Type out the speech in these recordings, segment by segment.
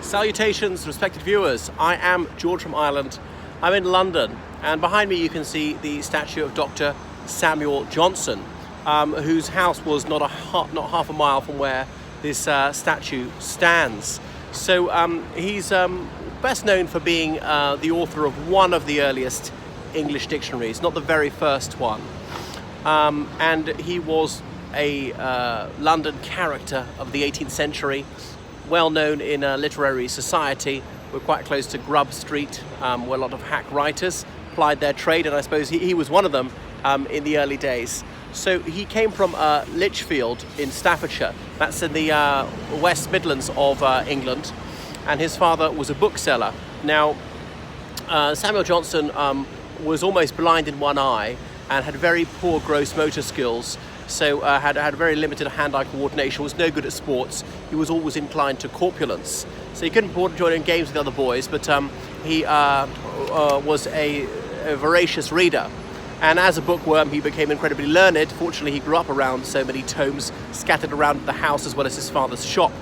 Salutations, respected viewers. I am George from Ireland. I'm in London, and behind me you can see the statue of Dr. Samuel Johnson, whose house was not half a mile from where this statue stands. So he's best known for being the author of one of the earliest English dictionaries, not the very first one. And he was a London character of the 18th century, well known in literary society. We're quite close to Grub Street, where a lot of hack writers plied their trade, and I suppose he was one of them in the early days. So he came from Lichfield in Staffordshire, that's in the West Midlands of England, and his father was a bookseller. Now, Samuel Johnson was almost blind in one eye and had very poor gross motor skills, so had very limited hand-eye coordination, was no good at sports. He was always inclined to corpulence. So he couldn't afford to join in games with other boys, but he was a voracious reader. And as a bookworm, he became incredibly learned. Fortunately, he grew up around so many tomes scattered around the house as well as his father's shop.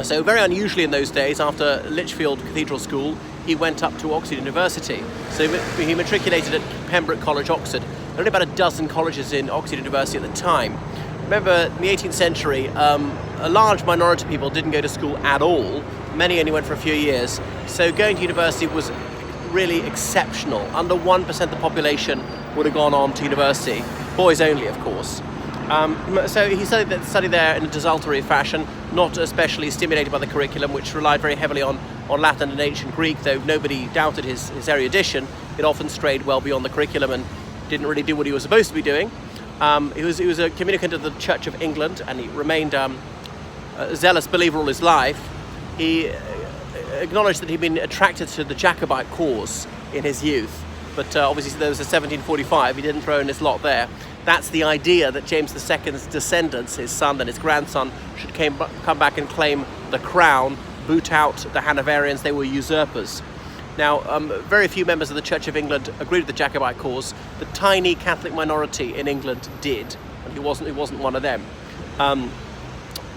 So very unusually in those days, after Lichfield Cathedral School, he went up to Oxford University. So he matriculated at Pembroke College, Oxford. There were only about a dozen colleges in Oxford University at the time. Remember, in the 18th century, a large minority of people didn't go to school at all. Many only went for a few years. So going to university was really exceptional. Under 1% of the population would have gone on to university. Boys only, of course. So he studied there in a desultory fashion, not especially stimulated by the curriculum, which relied very heavily on Latin and ancient Greek, though nobody doubted his erudition. It often strayed well beyond the curriculum and didn't really do what he was supposed to be doing. He was a communicant of the Church of England, and he remained a zealous believer all his life. He acknowledged that he'd been attracted to the Jacobite cause in his youth, but obviously there was a 1745, he didn't throw in his lot there. That's the idea that James II's descendants, his son and his grandson, should come back and claim the crown, boot out the Hanoverians. They were usurpers. Now, very few members of the Church of England agreed with the Jacobite cause. The tiny Catholic minority in England did, and he wasn't one of them.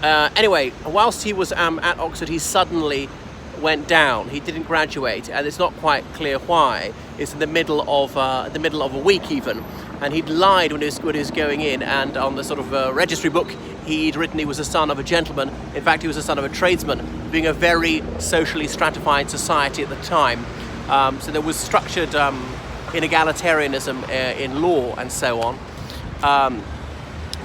Anyway, whilst he was at Oxford, he suddenly went down. He didn't graduate, and it's not quite clear why. It's in the middle of a week even, and he'd lied when he was going in, and on the sort of registry book he'd written he was the son of a gentleman. In fact, he was the son of a tradesman, being a very socially stratified society at the time. So there was structured inegalitarianism in law and so on.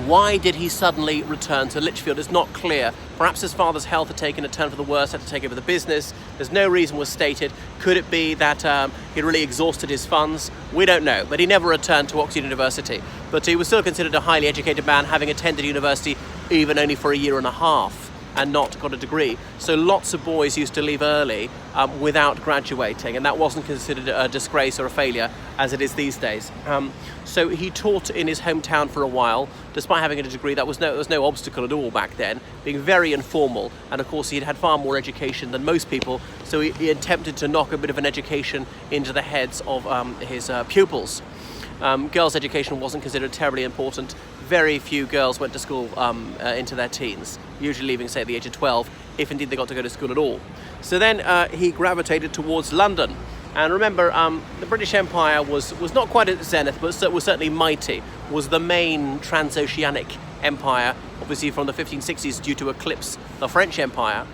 Why did he suddenly return to Lichfield? It's not clear. Perhaps his father's health had taken a turn for the worse, had to take over the business. There's no reason was stated. Could it be that he'd really exhausted his funds? We don't know, but he never returned to Oxford University. But he was still considered a highly educated man, having attended university even only for a year and a half and not got a degree. So lots of boys used to leave early without graduating, and that wasn't considered a disgrace or a failure as it is these days. So he taught in his hometown for a while, despite having a degree. There was no obstacle at all back then, being very informal, and of course he'd had far more education than most people, so he attempted to knock a bit of an education into the heads of his pupils. Girls' education wasn't considered terribly important. Very few girls went to school into their teens, usually leaving, say, at the age of 12, if indeed they got to go to school at all. So then he gravitated towards London. And remember, the British Empire was not quite at zenith, but was certainly mighty, was the main transoceanic empire, obviously from the 1560s due to eclipse the French Empire.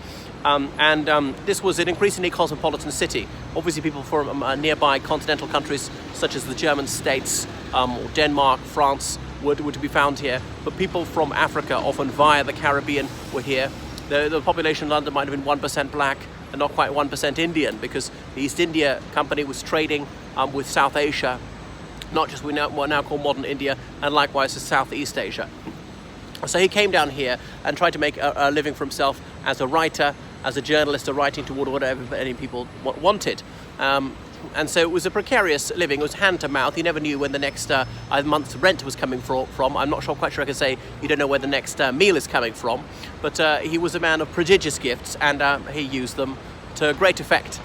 This was an increasingly cosmopolitan city. Obviously people from nearby continental countries such as the German states, or Denmark, France, were to be found here, but people from Africa, often via the Caribbean, were here. The population of London might have been 1% black and not quite 1% Indian, because the East India Company was trading with South Asia, not just what we now call modern India, and likewise to Southeast Asia. So he came down here and tried to make a living for himself as a writer, as a journalist, writing toward whatever any people wanted. And so it was a precarious living. It was hand to mouth. He never knew when the next month's rent was coming from. I'm not quite sure I can say you don't know where the next meal is coming from. But he was a man of prodigious gifts, and he used them to great effect.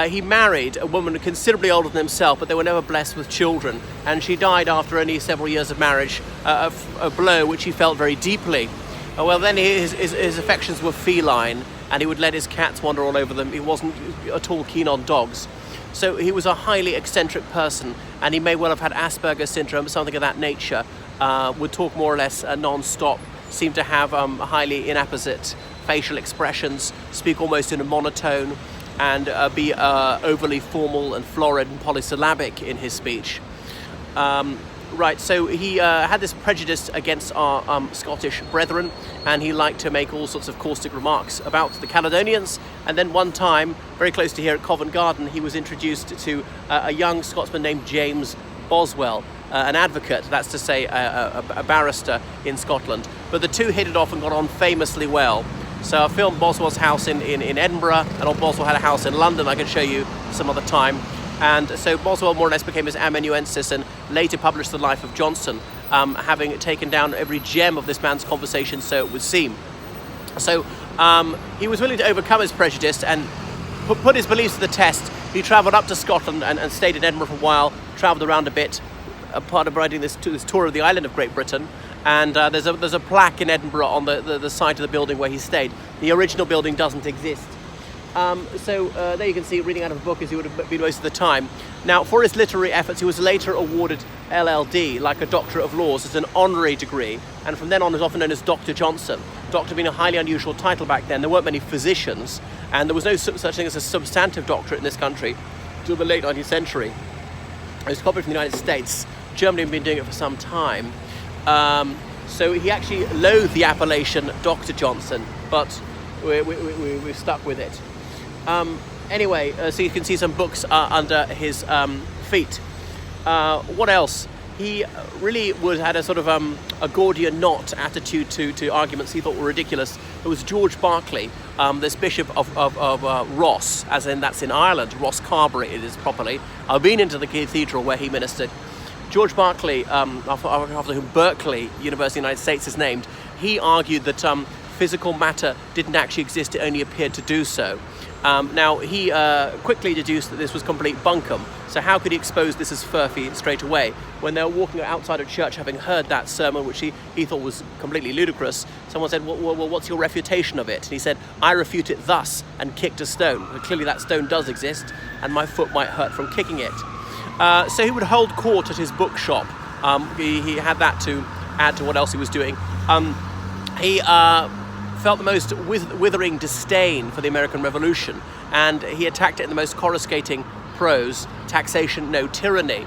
He married a woman considerably older than himself, but they were never blessed with children. And she died after only several years of marriage, a blow which he felt very deeply. Well, then his affections were feline, and he would let his cats wander all over them. He wasn't at all keen on dogs. So he was a highly eccentric person, and he may well have had Asperger's syndrome, something of that nature. Would talk more or less non-stop, seemed to have highly inapposite facial expressions, speak almost in a monotone, and be overly formal and florid and polysyllabic in his speech. Right, so he had this prejudice against our Scottish brethren, and he liked to make all sorts of caustic remarks about the Caledonians. And then one time, very close to here at Covent Garden, he was introduced to a young Scotsman named James Boswell, an advocate, that's to say a barrister in Scotland. But the two hit it off and got on famously well. So I filmed Boswell's house in Edinburgh, and old Boswell had a house in London I can show you some other time. And so Boswell more or less became his amanuensis and later published The Life of Johnson, having taken down every gem of this man's conversation, so it would seem. So he was willing to overcome his prejudice and put his beliefs to the test. He travelled up to Scotland and stayed in Edinburgh for a while, travelled around a bit, part of riding this tour of the island of Great Britain. And there's a plaque in Edinburgh on the side of the building where he stayed. The original building doesn't exist. So there you can see, reading out of a book as he would have been most of the time. Now, for his literary efforts, he was later awarded LLD, like a Doctor of Laws, as an honorary degree, and from then on was often known as Dr. Johnson. Doctor being a highly unusual title back then. There weren't many physicians, and there was no such thing as a substantive doctorate in this country till the late 19th century. It was copied from the United States. Germany had been doing it for some time. So he actually loathed the appellation Dr. Johnson, but we've stuck with it. Anyway, so you can see some books under his feet. What else? He really had a sort of a Gordian knot attitude to arguments he thought were ridiculous. There was George Berkeley, this Bishop of Ross, as in that's in Ireland, Ross Carbery it is properly. I've been into the cathedral where he ministered. George Berkeley, after whom Berkeley University of the United States is named, he argued that physical matter didn't actually exist, it only appeared to do so. Now, he quickly deduced that this was complete bunkum. So how could he expose this as furphy straight away? When they were walking outside of church, having heard that sermon, which he thought was completely ludicrous, someone said, well, what's your refutation of it? And he said, I refute it thus, and kicked a stone. Well, clearly that stone does exist, and my foot might hurt from kicking it. So he would hold court at his bookshop. He had that to add to what else he was doing. He felt the most withering disdain for the American Revolution, and he attacked it in the most coruscating prose, taxation, no tyranny,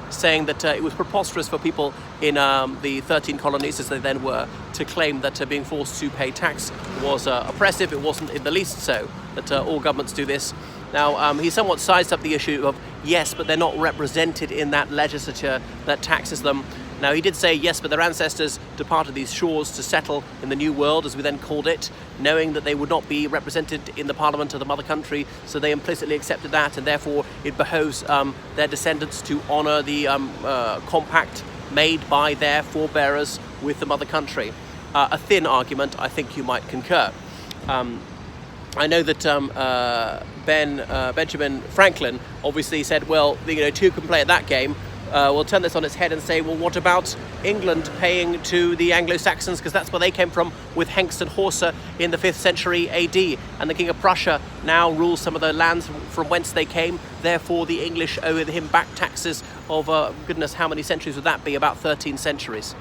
saying that it was preposterous for people in the 13 colonies, as they then were, to claim that being forced to pay tax was oppressive. It wasn't in the least so, that all governments do this. Now, he somewhat sized up the issue of, yes, but they're not represented in that legislature that taxes them. Now, he did say, yes, but their ancestors departed these shores to settle in the New World, as we then called it, knowing that they would not be represented in the Parliament of the mother country, so they implicitly accepted that, and therefore it behoves their descendants to honour the compact made by their forebearers with the mother country. A thin argument, I think you might concur. I know that Benjamin Franklin obviously said, well, two can play at that game. We'll turn this on its head and say, well, what about England paying to the Anglo-Saxons, because that's where they came from, with Hengst and Horsa in the 5th century AD, and the King of Prussia now rules some of the lands from whence they came, therefore the English owe him back taxes of, goodness, how many centuries would that be? About 13 centuries.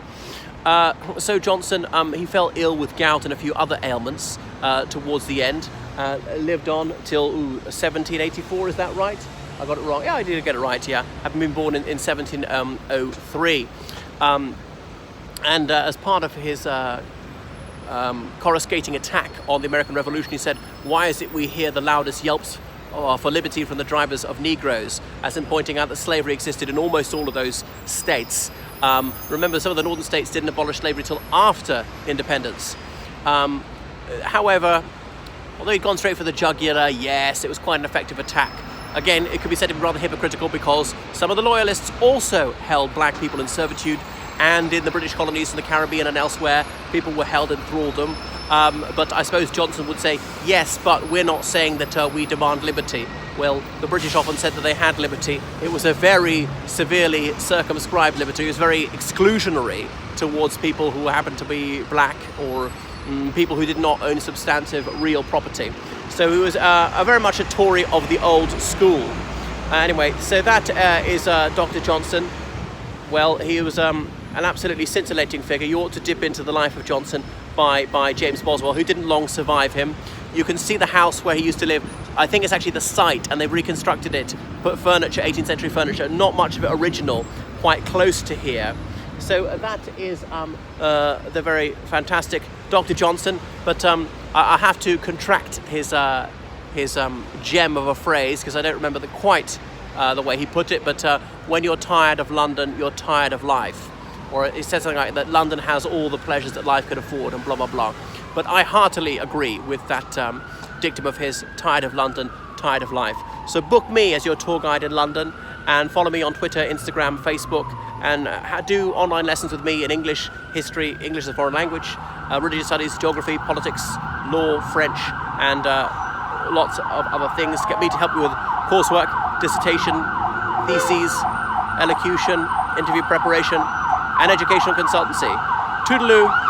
So Johnson, he fell ill with gout and a few other ailments towards the end, lived on till 1784, is that right? I got it wrong. Yeah, I did get it right, yeah. Having been born in 1703. And as part of his coruscating attack on the American Revolution, he said, why is it we hear the loudest yelps for liberty from the drivers of Negroes, as in pointing out that slavery existed in almost all of those states. Remember, some of the northern states didn't abolish slavery till after independence. However, although he'd gone straight for the jugular, yes, it was quite an effective attack. Again, it could be said to be rather hypocritical, because some of the loyalists also held black people in servitude, and in the British colonies and the Caribbean and elsewhere, people were held in thraldom. But I suppose Johnson would say, yes, but we're not saying that we demand liberty. Well, the British often said that they had liberty. It was a very severely circumscribed liberty. It was very exclusionary towards people who happened to be black or people who did not own substantive real property. So he was very much a Tory of the old school. Anyway, so that is Dr. Johnson. Well, he was an absolutely scintillating figure. You ought to dip into the life of Johnson by James Boswell, who didn't long survive him. You can see the house where he used to live. I think it's actually the site, and they've reconstructed it, put furniture, 18th century furniture, not much of it original, quite close to here. So that is the very fantastic Dr. Johnson, but I have to contract his gem of a phrase, because I don't remember quite the way he put it, but when you're tired of London, you're tired of life. Or it says something like that London has all the pleasures that life could afford, and blah, blah, blah. But I heartily agree with that dictum of his, tired of London, tired of life. So book me as your tour guide in London, and follow me on Twitter, Instagram, Facebook, and do online lessons with me in English, history, English as a foreign language, religious studies, geography, politics, law, French, and lots of other things. Get me to help you with coursework, dissertation, theses, elocution, interview preparation, and educational consultancy. Toodaloo.